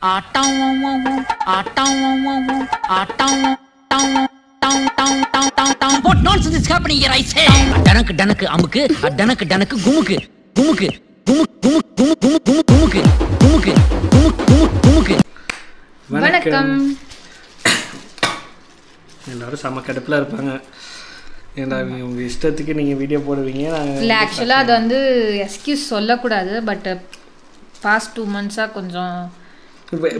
What nonsense is happening here, I say? டனக்கு டனக்கு அமுக்கு, டனக்கு டனக்கு குமுக்கு, குமுக்கு, குமுக்கு, குமுக்கு, குமுக்கு, குமுக்கு, குமுக்கு, குமுக்கு, குமுக்கு. வணக்கம். எல்லாரும் செம கடுப்பில் இருப்பாங்க. ஏன்னா உங்கள் இஷ்டத்துக்கு நீங்கள் வீடியோ போடுவீங்க. இல்லை ஆக்சுவலாக அது வந்து எக்ஸ்கியூஸ் சொல்லக்கூடாது. பட் பாஸ்ட் 2 months கொஞ்சம்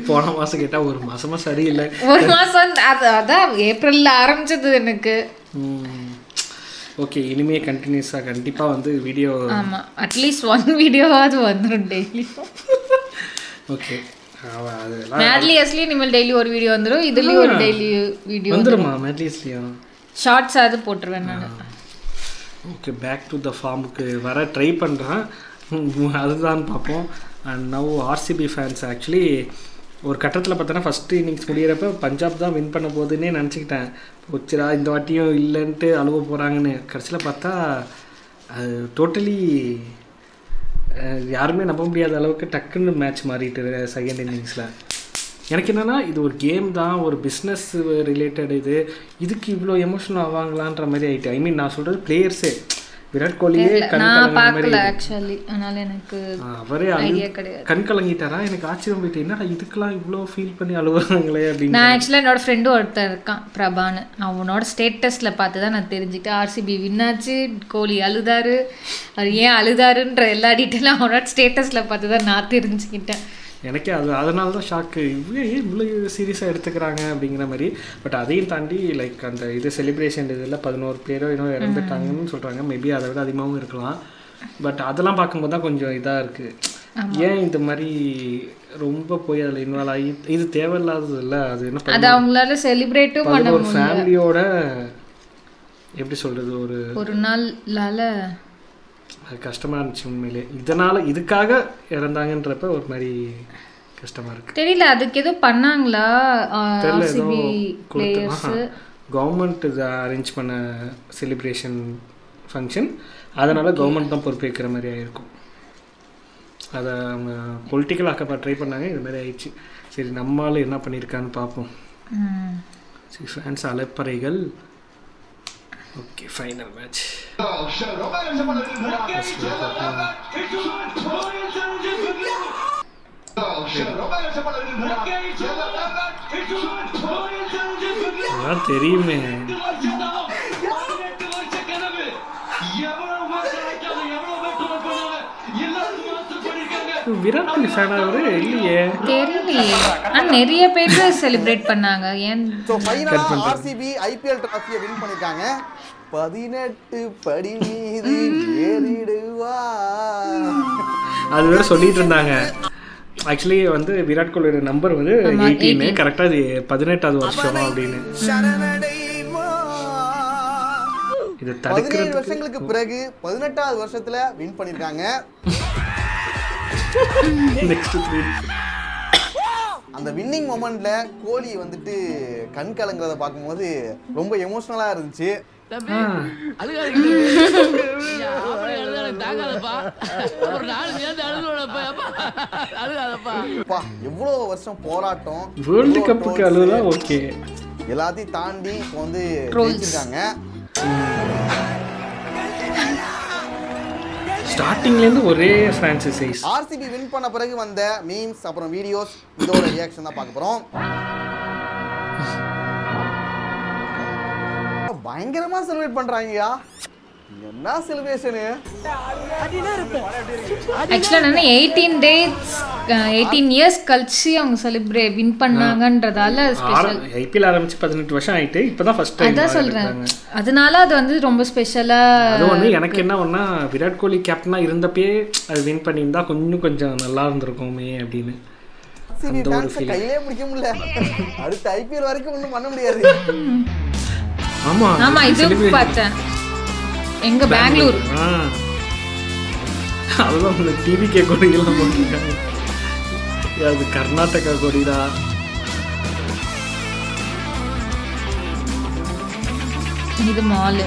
போன மாதம் கேட்டால் ஒரு மாதமாக சரியில்லை. ஒரு மாதம் அதான் ஏப்ரலில் ஆரம்பிச்சது எனக்கு. ஓகே, இனிமே கண்டினியூஸாக கண்டிப்பாக வந்து வீடியோ. ஆமாம், அட்லீஸ்ட் 1 வீடியோவாவது வந்துடும் டெய்லி. ஓகே, மேட்லியஸ்லேயும் இனிமேல் டெய்லி ஒரு வீடியோ வந்துடும். இதுலேயும் ஒரு டெய்லி வீடியோ வந்துடுமா? மேட்லியஸ்லையும் ஷார்ட்ஸாவது போட்டுருவேன் நான். ஓகே, பேக் டு த ஃபார்முக்கு வர ட்ரை பண்ணுறேன். அதுதான் பார்ப்போம். And now RCB fans actually ஒரு கட்டத்தில் பார்த்தோன்னா ஃபஸ்ட்டு இன்னிங்ஸ் முடிகிறப்ப பஞ்சாப் தான் வின் பண்ண போகுதுன்னே நினச்சிக்கிட்டேன். வச்சுரா இந்த வாட்டியும் இல்லைன்ட்டு அழுவ போகிறாங்கன்னு. கடைசியில் பார்த்தா அது டோட்டலி யாருமே நம்ப முடியாத அளவுக்கு டக்குன்னு மேட்ச் மாறிட்டு செகண்ட் இன்னிங்ஸில். எனக்கு என்னென்னா இது ஒரு கேம் தான், ஒரு பிஸ்னஸ் ரிலேட்டட். இதுக்கு இவ்வளோ எமோஷனல் ஆவாங்களான்ற மாதிரி ஆகிட்டு. ஐ மீன் நான் சொல்கிறது பிளேயர்ஸே. விராட் கோலியே அவரே கண் கலங்கிட்டாரா? எனக்கு ஆச்சரியம் போயிட்டு என்னடா இதுக்கெல்லாம் இவ்வளோ ஃபீல் பண்ணி அழுவாங்களே அப்படின்னு. நான் ஆக்சுவலாக என்னோட ஃப்ரெண்டு ஒருத்தர் இருக்கான் பிரபான்னு, அவனோட ஸ்டேட்டஸில் பார்த்து தான் நான் தெரிஞ்சுக்கிட்டேன் ஆர்சிபி வின்னாச்சு, கோலி அழுதாரு, அவர் ஏன் அழுதாருன்ற எல்லா டீட்டெயிலும் அவனோட ஸ்டேட்டஸில் பார்த்து தான் நான் தெரிஞ்சுக்கிட்டேன். எனக்கே அதனால தான் ஷாக்கு, இவ்வளோ சீரியஸாக எடுத்துக்கிறாங்க அப்படிங்கிற மாதிரி. பட் அதையும் தாண்டி லைக் அந்த இது செலிப்ரேஷன் இதில் 11 பேரோ இன்னும் இறந்துட்டாங்கன்னு சொல்கிறாங்க. மேபி அதை விட அதிகமாகவும் இருக்கலாம். பட் அதெல்லாம் பார்க்கும்போது தான் கொஞ்சம் இதாக இருக்குது. ஏன் இந்த மாதிரி ரொம்ப போய் அதில் இன்வால்வ் ஆகி இது தேவையில்லாதது இல்லை. அது என்ன அது அவங்களால செலிப்ரேட்டும் பண்ண ஒரு ஃபேமிலியோட எப்படி சொல்கிறது ஒரு நாளால் அது கஷ்டமாக இருந்துச்சு உண்மையிலே. இதனால் இதுக்காக இறந்தாங்கன்றப்ப ஒரு மாதிரி கஷ்டமாக இருக்குது. தெரியல அதுக்கு எதுவும் பண்ணாங்களா? கவர்மெண்ட் இதை அரேஞ்ச் பண்ண செலிப்ரேஷன் ஃபங்க்ஷன், அதனால் கவர்மெண்ட் தான் பொறுப்பேற்கிற மாதிரி ஆகிருக்கும். அதை அவங்க பொலிட்டிக்கல் ஆக்கப்ப ட்ரை பண்ணாங்க, இது மாதிரி ஆயிடுச்சு. சரி நம்மளால் என்ன பண்ணியிருக்கான்னு பார்ப்போம். சரி ஃபேன்ஸ் அலைப்பறைகள். Okay, final match. தெரியுமே விராட் கோலி ஃபேன் அவரு இல்லையே, தெரியலையே. நிறைய பேர் செலிப்ரேட் பண்ணாங்க. ஏன் ஆர்சிபி ஐபிஎல் டிராஃபியை வின் பண்ணிருக்காங்க. 18 படி மீது ஏறிடுவா அது வேற சொல்லிட்டு இருந்தாங்க. ஆக்சுவலி வந்து விராட் கோலியோட நம்பர் வந்து 18, கரெக்டாக அது 18வது வருஷம் அப்படின்னு. இது 17 வருஷங்களுக்கு பிறகு 18வது வருஷத்துல வின் பண்ணிருக்காங்க. அந்த வின்னிங் மொமெண்ட்ல கோலி வந்துட்டு கண் கலங்குறத பார்க்கும்போது ரொம்ப எமோஷனலா இருந்துச்சு. எவ்வளவு வருஷம் போராட்டம், வேர்ல்ட் கப்புக்கு அழுதா ஓகே, எல்லாத்தையும் தாண்டி இப்போ வந்து ஜெயிச்சிருக்காங்க. ஸ்டார்டிங்ல இருந்து ஒரே பிரான்சைஸ். ஆர்சிபி வின் பண்ண பிறகு வந்த மீம்ஸ் அப்புறம் வீடியோஸ், இதோட ரியாக்ஷன் தான் பார்க்க போறோம். பயங்கரமா செலிப்ரேட் பண்றாங்கயா. என்ன செலிப்ரேஷன்! ஆக்சுவலா நான் 18 இயர்ஸ் கழிச்சு அவங்க செலிப்ரேட் வின் பண்ணாங்கன்றதால ஸ்பெஷல். ஐபிஎல் ஆரம்பிச்சு 18 வருஷம் ஆயிட்டு இப்பதான் ஃபர்ஸ்ட் டைம். அதான் சொல்றேன், அதனால அது வந்து ரொம்ப ஸ்பெஷலா. அது வந்து எனக்கு என்ன ஒண்ணா விராட் கோலி கேப்டனா இருந்தப்பே அது வின் பண்ணியிருந்தா கொஞ்சம் நல்லா இருந்திருக்குமே அப்படின்னு. கையிலே பிடிக்க முடியல, அடுத்த ஐபிஎல் வரைக்கும் ஒன்றும் பண்ண முடியாது. ஆமா இது பார்த்தேன் எங்க பெங்களூர். அதுதான் இந்த டிவிகே கொடியெல்லாம் போட்டிருக்காங்க. அது கர்நாடகா கொடிடா. இது மால்.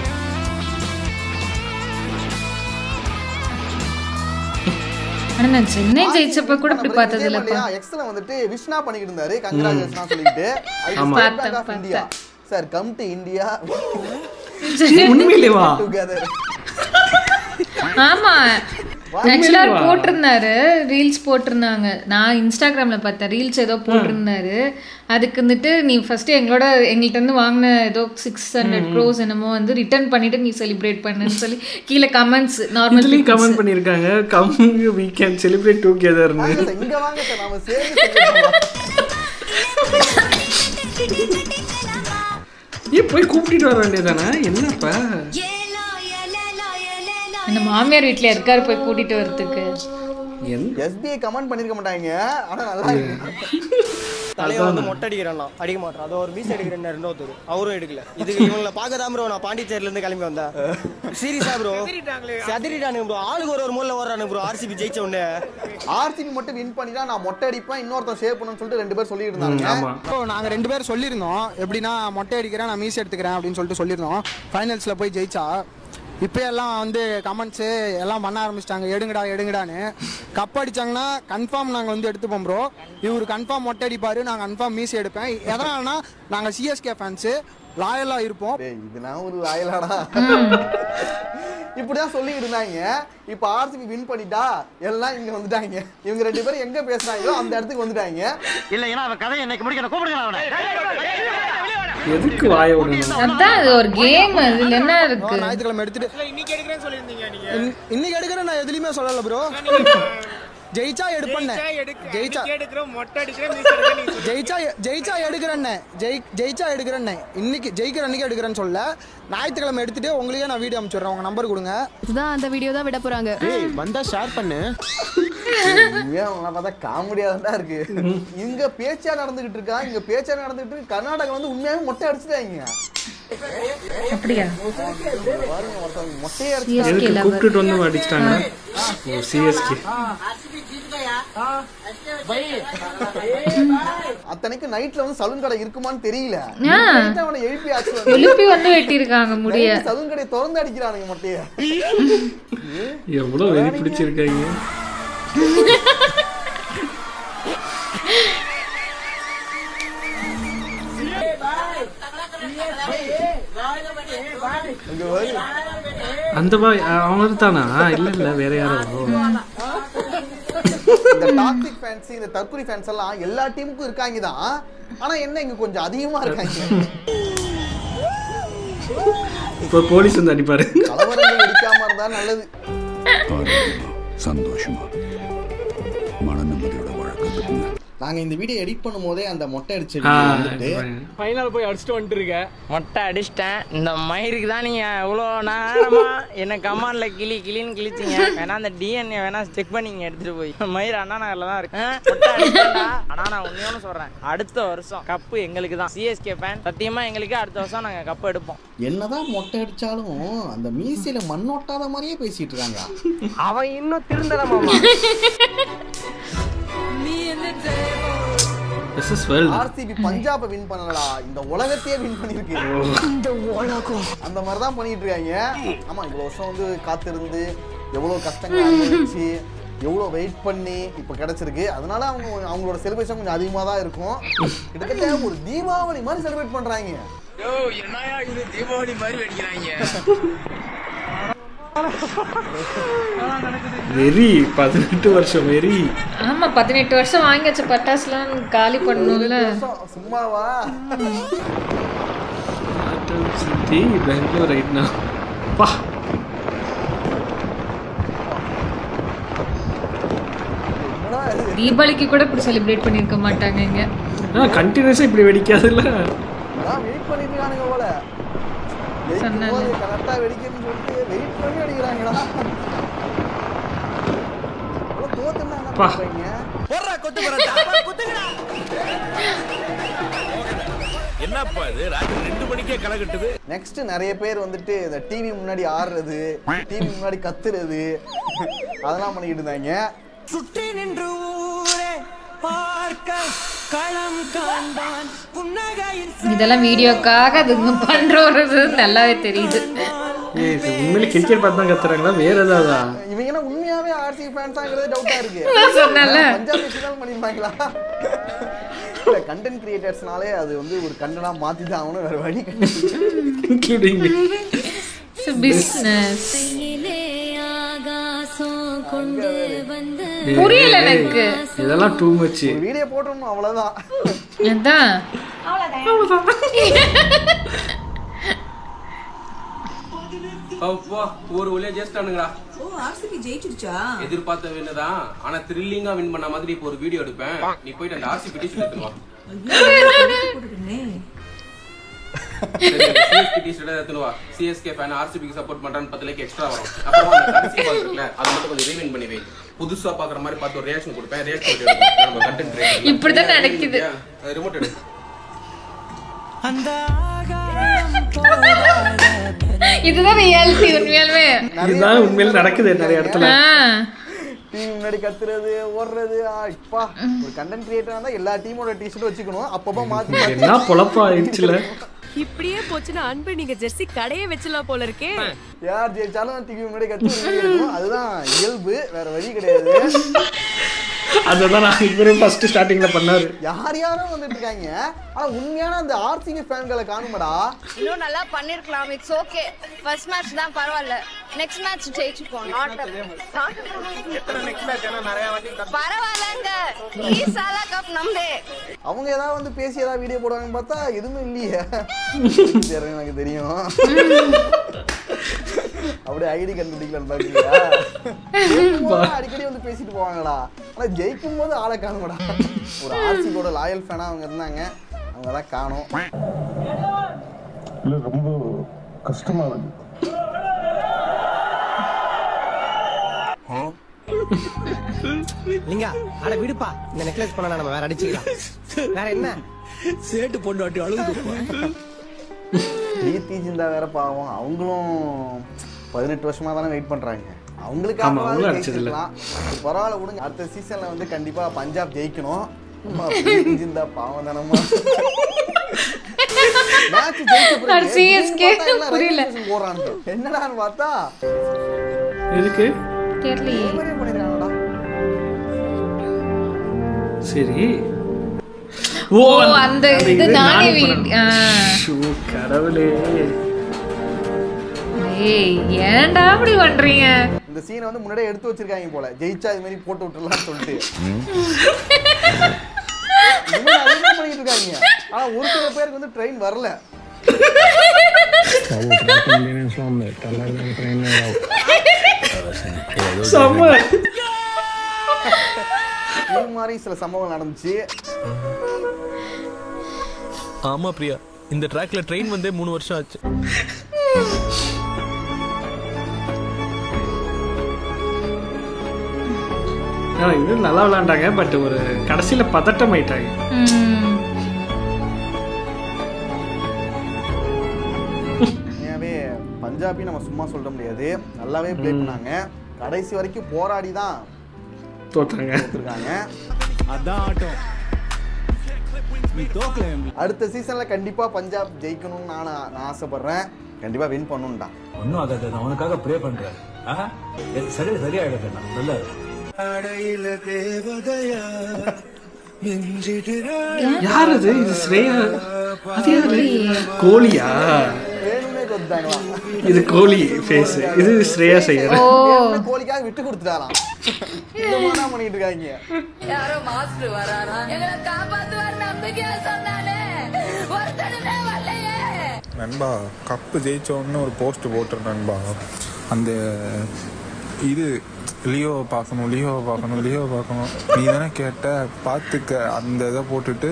ஆனா நான் சென்னை ஜெயிச்சப்ப கூட இப்படி பார்த்தது இல்லப்பா. எக்ஸ்ல வந்துட்டு விஷ்ணா பண்ணிட்டு இருந்தாரு கங்க்ராச்சுலேஷன் சொல்லிட்டு State Bank of India sir come to India உண்மையிலேவா? ஆமா ஆக்சுவலா போட்டிருந்தாரு, ரீல்ஸ் போட்டிருந்தாங்க. நான் இன்ஸ்டாகிராம்ல பார்த்தேன், ரீல்ஸ் ஏதோ போட்டிருந்தாரு. அதுக்கு வந்துட்டு நீ ஃபர்ஸ்ட் எங்கள்கிட்ட இருந்து வாங்கின ஏதோ 600 crores என்னமோ வந்து ரிட்டர்ன் பண்ணிட்டு நீ செலிப்ரேட் பண்ணுன்னு சொல்லி கீழே கமெண்ட்ஸ் நார்மலி கமெண்ட் பண்ணிருக்காங்க. Come we can celebrate together. இங்க வாங்க சார் நாம சேர்ந்து போய் கூப்பிட்டு வர வேண்டியதானே? என்னப்பா அந்த மாமியார் வீட்டுல இருக்காரு, போய் கூட்டிட்டு வரதுக்கு. எஸ்பிஐ கமெண்ட் பண்ணிருக்க மாட்டாங்க, ஆனா நல்லா இருக்கு. தலையை வந்து மொட்டை அடிக்கிறான், அடிக்க மாட்டான். அது ஒரு மீஸ் அடிக்கிறேன் இன்னொருத்தர், அவரும் எடுக்கல. இதுக்கு இவங்களை பார்க்கதான் ப்ரோ நான் பாண்டிச்சேரியில இருந்து கிளம்பி வந்தேன். சீரியஸா ப்ரோ சதிரிட்டானுங்க ப்ரோ, ஆளுக்கு ஒரு மூலைல வர்றானுங்க ப்ரோ. ஆர்சிபி ஜெயிச்ச உடனே ஆர்சிபி மட்டும் வின் பண்ணிட்டா நான் மொட்டை அடிப்பேன், இன்னொருத்தன் சேவ் பண்ணணும்னு சொல்லிட்டு 2 பேர் சொல்லிட்டு இருந்தாங்க. நாங்க 2 பேர் சொல்லியிருந்தோம், எப்படின்னா மொட்டை அடிக்கிறேன் நான் மீஸ் எடுத்துக்கிறேன் அப்படின்னு சொல்லிட்டு சொல்லியிருந்தோம். ஃபைனல்ஸ்ல போய் ஜெயிச்சா இப்போ எல்லாம் வந்து கமெண்ட்ஸு எல்லாம் பண்ண ஆரம்பிச்சிட்டாங்க, எடுங்கடான்னு. கப் அடிச்சாங்கன்னா கன்ஃபார்ம் நாங்கள் வந்து எடுத்துப்போம் ப்ரோ. இவர் கன்ஃபார்ம் மொட்டை அடிப்பார், நான் கன்ஃபார்ம் மீசி எடுப்பேன். எதனாலனா நாங்கள் சிஎஸ்கே ஃபேன்ஸு, லாயலாக இருப்போம். இதுனா ஒரு லாயலாடா இப்படிதான் சொல்லிட்டு இருந்தாங்க. இப்போ ஆர்சிபி வின் பண்ணிட்டா எல்லாம் இங்க வந்துட்டாங்க. இவங்க 2 பேரும் எங்க பேசுறாங்களோ அந்த இடத்துக்கு வந்துட்டாங்க. இல்ல ஏன்னா அவன் கதையை என்னைக்கு முடிக்கணும், கூப்பிடுங்க அவனை. எதுக்கு வாய விடணும்? அதான் அது ஒரு கேம், அதுல என்ன இருக்கு? ஞாயிற்றுக்கிழமை எடுத்துட்டு இன்னைக்கு எடுக்கிறேன்னு சொல்லியிருந்தீங்க. இன்னைக்கு எடுக்கிறேன் நான் எதுலையுமே சொல்லல ப்ரோ. ஜெயிச்சா எடுப்பேன், ஜெயிச்சா எடுக்கிறேன்னு இன்னைக்கு ஜெயிக்கிற அன்னைக்கு எடுக்கிறேன்னு சொல்ல. ஞாயிற்றுக்கிழமை எடுத்துட்டு உங்களுக்கே நான் வீடியோ அனுப்பிச்சுடுறேன், உங்க நம்பர் கொடுங்க. இதுதான் அந்த வீடியோ தான் விட போறாங்க. வந்தா ஷேர் பண்ணு. பார்த்தா காமெடியா தான் இருக்கு. இங்க பேச்சா நடந்துகிட்டு இருக்கா, இங்க பேச்சா நடந்துகிட்டு இருக்கு. கர்நாடகா வந்து உண்மையாவே மொட்டை அடிச்சுட்டாங்க. அப்படியா? மொட்டையை அடிச்சு கூப்பிட்டு வந்து அடிச்சிட்டாங்க. சிஎஸ்கே அத்தனைக்கு நைட்ல வந்து சலூன் கடை இருக்குமான்னு தெரியல. அவனை எழுப்பி வந்து வெட்டிருக்காங்க முடிய. சலூன் கடையை திறந்து அடிக்கிறானுங்க மொட்டைய. எவ்வளவு வெறி பிடிச்சிருக்காங்க. அந்த பாய் அவங்க தானா? இல்ல வேற யாரோ. இந்த டாக்ஸிக் ஃபேன்ஸ், இந்த தற்குறி ஃபேன்ஸ் எல்லாம் எல்லா டீமுக்கும் இருக்காங்க தான். ஆனா என்ன இங்க கொஞ்சம் அதிகமா இருக்காங்க. இப்போ போலீஸ் வந்து அடிப்பாரு. கலவரங்கள் வெடிக்காம இருந்தா நல்லது. சந்தோஷமா மன நிம்மதியோட வழக்கத்துக்கு நாங்க இந்த வீடியோ எடிட் பண்ணும்போதே அந்த மொட்டை அடிச்சு ஃபைனல் போய் அடிச்சுட்டு வந்துட்டு இருக்க. மொட்டை அடிச்சிட்டேன். இந்த மயிருக்கு தான் நீங்க எவ்வளோ நேரமா என்ன கமான்ல கிளின்னு கிழிச்சிங்க. வேணா அந்த டிஎன்ஏ வேணா செக் பண்ணிங்க எடுத்துட்டு போய். மயிர் அண்ணா நகர்ல தான் இருக்கு. மொட்டை அடிச்சிட்டா. ஆனா நான் ஒண்ணு சொல்றேன், அடுத்த வருஷம் கப்பு எங்களுக்கு தான். சிஎஸ்கே ஃபேன் சத்தியமா எங்களுக்கு அடுத்த வருஷம் நாங்க கப்பு எடுப்போம். என்னதான் மொட்டை அடிச்சாலும் அந்த மீசையில மண் ஒட்டாத மாதிரியே பேசிட்டு இருக்காங்க. அவன் இன்னும் திருந்தல மாமா. ஆர்சிபி பஞ்சாபை வின் பண்ணலடா, இந்த உலகத்தையே வின் பண்ணிருக்கு. அந்த மாதிரி தான் பண்ணிட்டு இருக்காங்க. ஆமா, இவ்வளவு வருஷம் வந்து காத்திருந்து எவ்வளவு கஷ்டங்கள் அனுபவிச்சு எவ்வளவு வெயிட் பண்ணி இப்ப கிடைச்சிருக்கு. அதனால அவங்களோட செலிப்ரேஷன் கொஞ்சம் அதிகமா தான் இருக்கும். கிட்டத்தட்ட ஒரு தீபாவளி மாதிரி செலிப்ரேட் பண்றாங்க. தீபாவளி மாதிரி வெடிக்கிறாங்க. வெரி 18 வருஷம் வெரி. ஆமா 18 வருஷம் வாங்கி வச்ச பட்டாசுலாம் காலி பண்ணணும்ல. சும்மாவா? City Bangalore right now. பா தீபாவளிக்கு கூட இப்படி செலிப்ரேட் பண்ணிருக்க மாட்டாங்க இங்க. கண்டினியூஸா இப்படி வெடிக்காதுல்ல. நான் வெயிட் பண்ணிட்டு இருக்கானுங்க போல. சொன்னானே கரெக்ட்டா வெடிக்கணும்னு சொல்லிட்டு வெயிட் பண்ணி அடிக்குறாங்கடா. அவ்வளவு தோத்துனா என்ன பண்றீங்க? போறா கொட்டு போறடா. குத்துங்கடா. என்னப்பா இது ராத்திரி 2 மணிக்கே கலகட்டுது. நெக்ஸ்ட் நிறைய பேர் வந்துட்டு இந்த டிவி முன்னாடி ஆடுறது, டிவி முன்னாடி கத்துறது அதெல்லாம் பண்ணிட்டு இருந்தாங்க. சுற்றி நின்று ஊரே பார்க்க களம் காண்பான் புன்னகையில். இதெல்லாம் வீடியோக்காக அதுங்க பண்றது நல்லாவே தெரியுது. உண்மையிலே கிரிக்கெட் பார்த்து தான் கத்துறாங்களா வேற ஏதாவது? இவங்க என்ன உண்மையா உண்மையாவே ஆர்சிபி ஃபேன்ஸாங்கிறது டவுட்டா இருக்கு. பஞ்சாப் எக்ஸால் பண்ணிருப்பாங்களா? இல்ல கண்டென்ட் கிரியேட்டர்ஸ்னாலே அது வந்து ஒரு கண்டனா மாத்தி தான் ஆகணும், வேற வழி இன்க்ளூடிங் பிசினஸ். புரியல எனக்கு. இதெல்லாம் டூ மச். வீடியோ போட்டுறணும் அவ்வளவுதான். அதான் ஒரு வழியா ஜெயிச்சிட்டானுங்களா. ஆர்சிபி ஜெயிச்சிடுச்சா? எதிர்பார்த்த வின்னதான். ஆனா த்ரில்லிங்கா வின் பண்ண மாதிரி இப்போ ஒரு வீடியோ எடுப்பேன். நீ போயிட்டு அந்த ஆர்சிபி டிஷர்ட் எடுத்து வா. சிஎஸ்கே டிஷர்ட் எடுத்து வா. சிஎஸ்கே ஃபேன் ஆர்சிபிக்கு சப்போர்ட் பண்றான்னு 10 லைக் எக்ஸ்ட்ரா வரும். அப்புறம் அந்த கடைசி பால் இருக்குல அது மட்டும் கொஞ்சம் ரீவைண்ட் பண்ணி வை. புதுசா பாக்குற மாதிரி பார்த்து ஒரு ரியாக்ஷன் கொடுப்பேன். ரியாக்ஷன் எடுப்போம். நம்ம கண்டென்ட் கிரியேட்டர் இப்படி தான் நடக்குது. ரிமோட் எடு. அந்த இதுதான் ரியாலிட்டி. உண்மையாலுமே இதுதான் உண்மையில நடக்குது நிறைய இடத்துல. டீம் முன்னாடி கத்துறது ஓடுறது. இப்பா ஒரு கண்டென்ட் கிரியேட்டரா இருந்தா எல்லா டீமோட டிஷர்ட் வச்சுக்கணும். அப்பப்போ மாத்தி என்ன பொழப்பா ஆயிடுச்சுல. இப்படியே போச்சுன்னா அன்பு நீங்க ஜெர்சி கடையே வச்சலாம் போல இருக்கே. யார் ஜெயிச்சாலும் டிவி முன்னாடி கத்துறது. அதுதான் இயல்பு, வேற வழி கிடையாது. அதுதான் நான் இவரே ஃபர்ஸ்ட் ஸ்டார்டிங்ல பண்ணாரு. யார் யாரும் வந்துட்டு இருக்காங்க. ஆனா உண்மையான அந்த ஆர்சிபி ஃபேன்களை காணுமடா. இன்னும் நல்லா பண்ணிருக்கலாம். It's okay. ஃபர்ஸ்ட் மேட்ச் தான் பரவாயில்ல. நெக்ஸ்ட் மேட்ச் ஜெயிச்சுப்போம். எத்தனை நெக்ஸ்ட் மேட்ச் என்ன நிறைய வாட்டி பரவாயில்லங்க. ஈசாலா கப் நம்மதே. அவங்க ஏதாவது வந்து பேசி ஏதாவது வீடியோ போடுவாங்கன்னு பார்த்தா எதுவுமே இல்லையே. எனக்கு தெரியும். அப்படியே ஐடி கண்டுபிடிக்கலான்னு பாக்குறியா? அடிக்கடி வந்து பேசிட்டு போவாங்களா. ஆனா ஜெயிக்கும் போது ஆளை காணும்டா. ஒரு ஆர்சிபியோட லாயல் ஃபேனா அவங்க இருந்தாங்க. அவங்க தான் காணோம். இல்ல ரொம்ப கஷ்டமா இருக்கு. நீங்க அட விடுப்பா. இந்த நெக்லஸ் பண்ணா நம்ம வேற அடிச்சுக்கலாம். வேற என்ன சேட்டு பொண்டாட்டி அழுகுது. பிரீத்தி ஜிந்தா வேற பாவம். அவங்களும் 18 வருஷமா தானே வெயிட் பண்றாங்க. அவங்களுக்கு பரவாயில்ல விடுங்க. அடுத்த சீசன்ல வந்து கண்டிப்பா பஞ்சாப் ஜெயிக்கணும். பிரீத்தி ஜிந்தா பாவம் தானம்மா. மேட்ச் ஜெயிச்ச சிஎஸ்கே புரியல போறாங்க. என்னடான்னு பார்த்தா எதுக்கு தெரியலையே. பண்ணிருக்காங்கடா. சரி. ஓ அந்த இது நானே கடவுளே. ஏய் ஏன்டா அப்படி பண்றீங்க? இந்த சீனை வந்து முன்னாடியே எடுத்து வச்சிருக்காங்க போல. ஜெயிச்சா இது மாதிரி போட்டு விட்டுறலாம்னு சொல்லிட்டு பண்ணிட்டு இருக்காங்க. ஆனா ஒரு சில பேருக்கு வந்து ட்ரெயின் வரல. இது மாதிரி சில சம்பவம் நடந்துச்சு. ஆமா பிரியா, இந்த ட்ராக்ல ட்ரெயின் வந்தே 3 வருஷம் ஆச்சு. இன்னும் நல்லா விளையாண்டாங்க. பட் ஒரு கடைசியில பதட்டம் ஆயிட்டாங்க. பஞ்சாபி நம்ம சும்மா சொல்ல முடியாது. நல்லாவே ப்ளே பண்ணாங்க. கடைசி வரைக்கும் போராடி தான் தோத்துருக்காங்க. அதான் ஆட்டம். அடுத்த சீசன்ல கண்டிப்பா பஞ்சாப் ஜெயிக்கணும்னு நான் ஆசைப்படுறேன். கண்டிப்பா வின் பண்ணணும்டா. ஒன்னும் ஆகாது. நான் உனக்காக ப்ரே பண்றேன். சரியாயிடுது. நல்லா யார் அது? இது ஸ்ரேயா. அது யாரு? கோலியா? இது கோலி ஃபேஸ். இது ஸ்ரேயா செய்யற. கோலிக்காக விட்டு கொடுத்துட்டாராம். என்ன பண்ணிட்டு இருக்காங்க? யாரோ மாஸ்டர் வராரா? எங்களை காப்பாத்துவார் நம்பிக்கையா சொன்னானே. ஒருத்தனே வரலையே. நண்பா கப்பு ஜெயிச்சோன்னு ஒரு போஸ்ட் போட்டுரு நண்பா. அந்த இது லியோவை பார்க்கணும் நீ தானே கேட்ட பார்த்துக்க. அந்த இதை போட்டுட்டு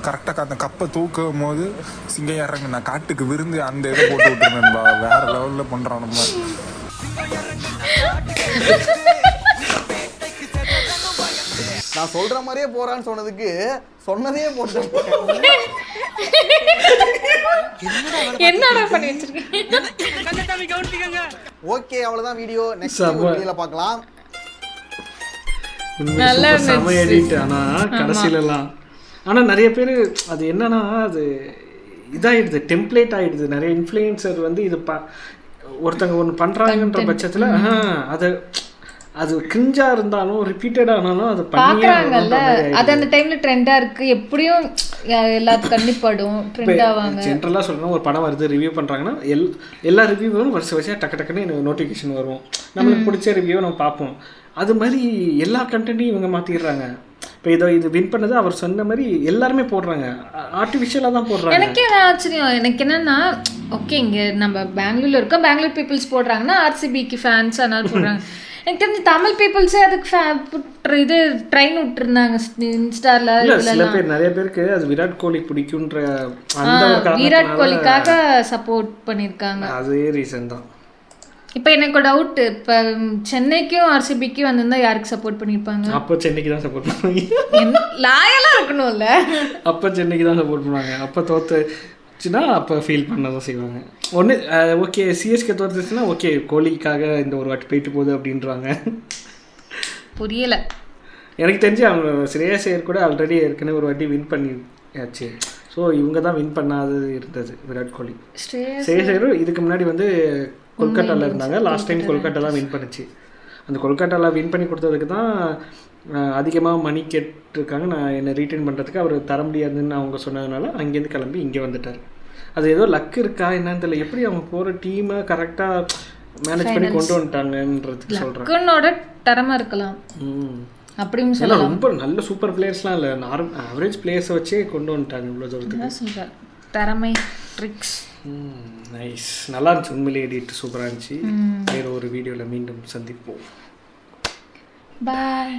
கரெக்டாக அந்த கப்பை தூக்கும் போது சிங்கம் இறங்க நான் காட்டுக்கு விருந்து அந்த இதை போட்டு விட்டுருந்தேன்பா. வேற லெவலில் பண்ணுறான் நம்ம. நான் சொல்ற மாதிரியே போறான்னு சொன்னதுக்கு சொன்னதே போட்டு என்னடா பண்ணி வச்சிருக்கீங்க? ஓகே அவ்வளவுதான் வீடியோ. நெக்ஸ்ட் வீடியோல பார்க்கலாம். நல்லா செம எடிட். ஆனா கடைசிலலாம் ஆனா நிறைய பேர் அது என்னன்னா அது இதாயிடுது, டெம்ப்ளேட் ஆயிடுது. நிறைய இன்ஃப்ளூயன்சர் வந்து இது ஒருத்தங்க ஒன்று பண்றாங்கன்ற பட்சத்துல அது கிரிஞ்சாக இருந்தாலும் ரிப்பீட்டடாக ஆனாலும் அது பார்க்குறாங்கல்ல, அது அந்த டைமில் ட்ரெண்டாக இருக்குது, எப்படியும் எல்லாத்துக்கும் கண்டிப்படும் ட்ரெண்ட் ஆவாங்க. ஜென்ரலாக சொல்லணும், ஒரு படம் வருது ரிவ்யூ பண்ணுறாங்கன்னா எல்லா ரிவ்யூவும் வருஷம் டக்கு டக்குன்னு நோட்டிஃபிகேஷன் வரும், நம்மளுக்கு பிடிச்ச ரிவ்யூவை நம்ம பார்ப்போம். அது மாதிரி எல்லா கண்டென்ட்டையும் இவங்க மாற்றிடுறாங்க. இப்போ இது வின் பண்ணது அவர் சொன்ன மாதிரி எல்லாருமே போடுறாங்க, ஆர்டிஃபிஷியலாக தான் போடுறாங்க. எனக்கே ஆச்சரியம், எனக்கு என்னன்னா ஓகே இங்கே நம்ம பெங்களூர்ல இருக்கோம், பெங்களூர் பீப்புள்ஸ் போடுறாங்கன்னா ஆர்சிபிக்கு ஃபேன்ஸ் அதனால போடுறாங்க. எனக்கு தெரிஞ்சு தமிழ் பீப்புள்ஸே அதுக்கு இது ட்ரெயின் விட்டுருந்தாங்க இன்ஸ்டால. சில பேர் நிறைய பேருக்கு அது விராட் கோலி பிடிக்குன்ற அந்த விராட் கோலிக்காக சப்போர்ட் பண்ணியிருக்காங்க, அதே ரீசன் தான். இப்போ எனக்கு டவுட், இப்போ சென்னைக்கும் ஆர்சிபிக்கும் வந்திருந்தா யாருக்கு சப்போர்ட் பண்ணியிருப்பாங்க? அப்போ சென்னைக்கு தான் சப்போர்ட் பண்ணுவாங்க, லாயலாக இருக்கணும்ல. அப்போ சென்னைக்கு தான் சப்போர்ட் பண்ணுவாங்க. அப்போ தோத்துச்சுன்னா அப்போ ஃபீல் பண்ண தான் செய்வாங்க. ஒன்று ஓகே சிஎஸ்கே தோத்துச்சுன்னா ஓகே கோலிக்காக இந்த ஒரு வாட்டி போயிட்டு போகுது அப்படின்றாங்க. புரியலை எனக்கு தெரிஞ்சு அவங்க ஸ்ரேயஸ் ஐயர் கூட ஆல்ரெடி ஏற்கனவே ஒரு வாட்டி வின் பண்ணியாச்சு. ஸோ இவங்க தான் வின் பண்ணாதது இருந்தது விராட் கோலி. ஸ்ரேயஸ் ஐயர் இதுக்கு முன்னாடி வந்து கொல்கட்டாவில் இருந்தாங்க, லாஸ்ட் டைம் கொல்கட்டா தான் வின் பண்ணிச்சு. அந்த கொல்கட்டாவில் வின் பண்ணி கொடுத்ததுக்கு தான் அதிகமாக மணி கேட்டிருக்காங்க, நான் என்னை ரீட்டைன் பண்ணுறதுக்கு அவர் தர முடியாதுன்னு அவங்க சொன்னதுனால அங்கேருந்து கிளம்பி இங்கே வந்துட்டார். அது ஏதோ லக் இருக்கா என்னன்னு தெரியல, எப்படி அவங்க போகிற டீமை கரெக்டாக மேனேஜ் பண்ணி கொண்டு வந்துட்டாங்கன்றதுக்கு சொல்கிறேன். திறமை இருக்கலாம் அப்படின்னு சொல்லலாம். ரொம்ப நல்ல சூப்பர் பிளேயர்ஸ்லாம் இல்லை, ஆவரேஜ் பிளேயர்ஸை வச்சே கொண்டு வந்துட்டாங்க இவ்வளோ தூரத்துக்கு. திறமை ட்ரிக்ஸ் நைஸ், நல்லா இருந்துச்சு உண்மையிலே, எடிட் சூப்பராக இருந்துச்சு. வேறு ஒரு வீடியோவில் மீண்டும் சந்திப்போம். பாய்.